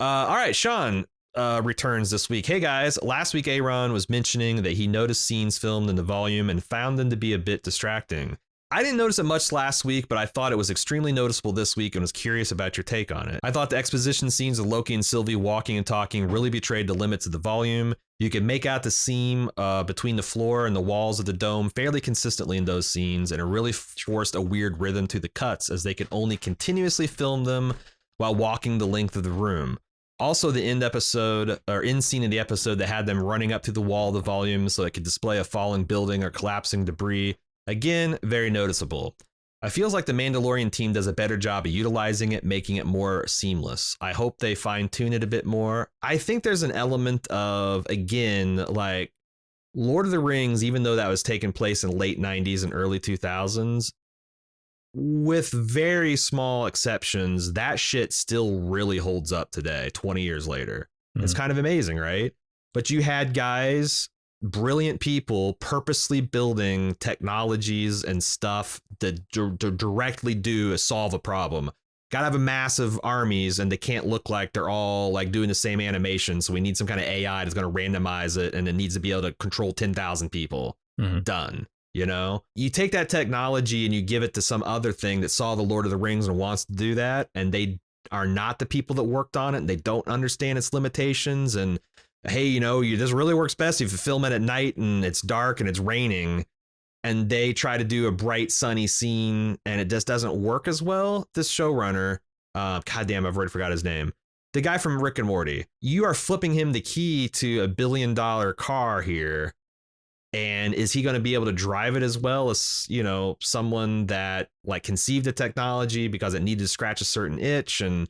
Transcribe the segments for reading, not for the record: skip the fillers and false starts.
All right, Sean returns this week. Hey guys, last week Aaron was mentioning that he noticed scenes filmed in the volume and found them to be a bit distracting. I didn't notice it much last week, but I thought it was extremely noticeable this week and was curious about your take on it. I thought the exposition scenes of Loki and Sylvie walking and talking really betrayed the limits of the volume. You can make out the seam between the floor and the walls of the dome fairly consistently in those scenes, and it really forced a weird rhythm to the cuts as they could only continuously film them while walking the length of the room. Also, the end scene in the episode that had them running up to the wall of the volume so it could display a falling building or collapsing debris. Again, very noticeable. I feels like the Mandalorian team does a better job of utilizing it, making it more seamless. I hope they fine tune it a bit more. I think there's an element of, again, like Lord of the Rings, even though that was taking place in late 90s and early 2000s, with very small exceptions, that shit still really holds up today, 20 years later. It's kind of amazing, right? But you had guys, brilliant people, purposely building technologies and stuff that directly solve a problem. Gotta have a massive armies, and they can't look like they're all like doing the same animation. So we need some kind of AI that's going to randomize it, and it needs to be able to control 10,000 people. Done. You know, you take that technology and you give it to some other thing that saw the Lord of the Rings and wants to do that, and they are not the people that worked on it, and they don't understand its limitations. And hey, you know, this really works best if you film it at night and it's dark and it's raining, and they try to do a bright sunny scene and it just doesn't work as well. This showrunner, goddamn, I've already forgot his name. The guy from Rick and Morty, you are flipping him the key to $1 billion car here. And is he going to be able to drive it as well as, you know, someone that like conceived the technology because it needed to scratch a certain itch? And,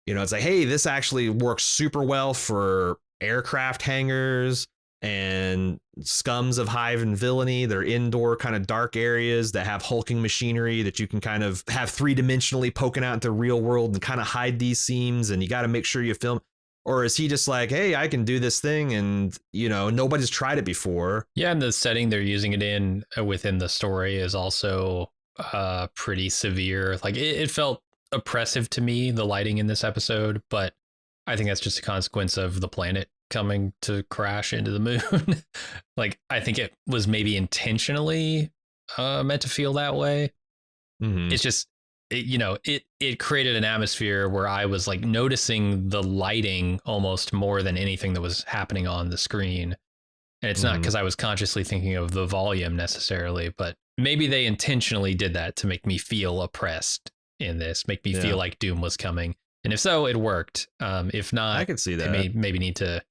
you know, it's like, hey, this actually works super well for aircraft hangars and scums of hive and villainy. They're indoor kind of dark areas that have hulking machinery that you can kind of have 3-dimensionally poking out into the real world and kind of hide these seams. And you got to make sure you film. Or is he just like, hey, I can do this thing and, you know, nobody's tried it before? Yeah, and the setting they're using it in within the story is also pretty severe. Like it felt oppressive to me, the lighting in this episode, but I think that's just a consequence of the planet coming to crash into the moon. Like, I think it was maybe intentionally meant to feel that way. It's just, it created an atmosphere where I was like noticing the lighting almost more than anything that was happening on the screen. And it's not because I was consciously thinking of the volume necessarily, but maybe they intentionally did that to make me feel oppressed in this, make me feel like doom was coming. And if so, it worked. If not, I could see that. They maybe need to,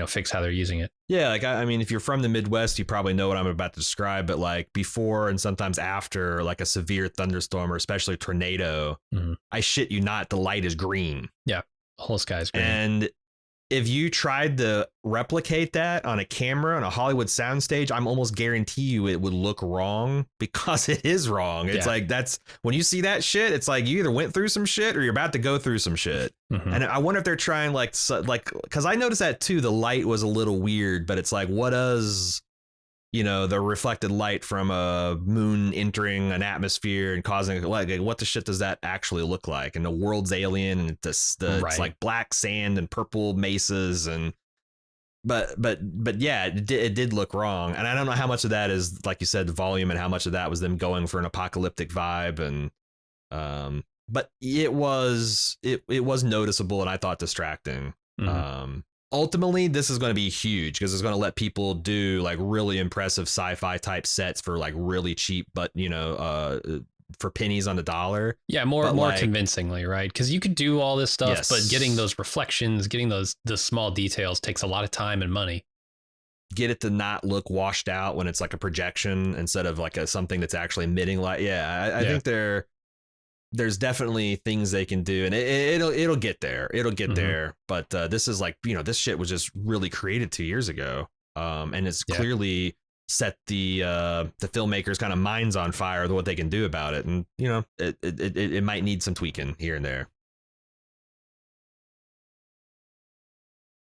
fix how they're using it. Yeah, like I mean, if you're from the Midwest, you probably know what I'm about to describe. But like before and sometimes after, like a severe thunderstorm or especially a tornado, I shit you not, the light is green. Yeah, the whole sky's green. And if you tried to replicate that on a camera on a Hollywood soundstage, I'm almost guarantee you it would look wrong because it is wrong. It's like, that's when you see that shit, it's like you either went through some shit or you're about to go through some shit. And I wonder if they're trying like, because I noticed that too, the light was a little weird, but it's like, what does, the reflected light from a moon entering an atmosphere and causing like what the shit does that actually look like? And the world's alien and it's like black sand and purple mesas and but yeah, it did look wrong. And I don't know how much of that is, like you said, the volume and how much of that was them going for an apocalyptic vibe. And but it was noticeable and I thought distracting. Ultimately, this is going to be huge because it's going to let people do like really impressive sci-fi type sets for like really cheap, but for pennies on the dollar. Yeah, more convincingly, right? Because you could do all this stuff, but getting those reflections, getting the small details takes a lot of time and money. Get it to not look washed out when it's like a projection instead of like something that's actually emitting light. Yeah, I think there's definitely things they can do, and it'll get there. It'll get there. But this is like, this shit was just really created 2 years ago. And it's clearly set the filmmakers' kind of minds on fire with what they can do about it. And, it might need some tweaking here and there.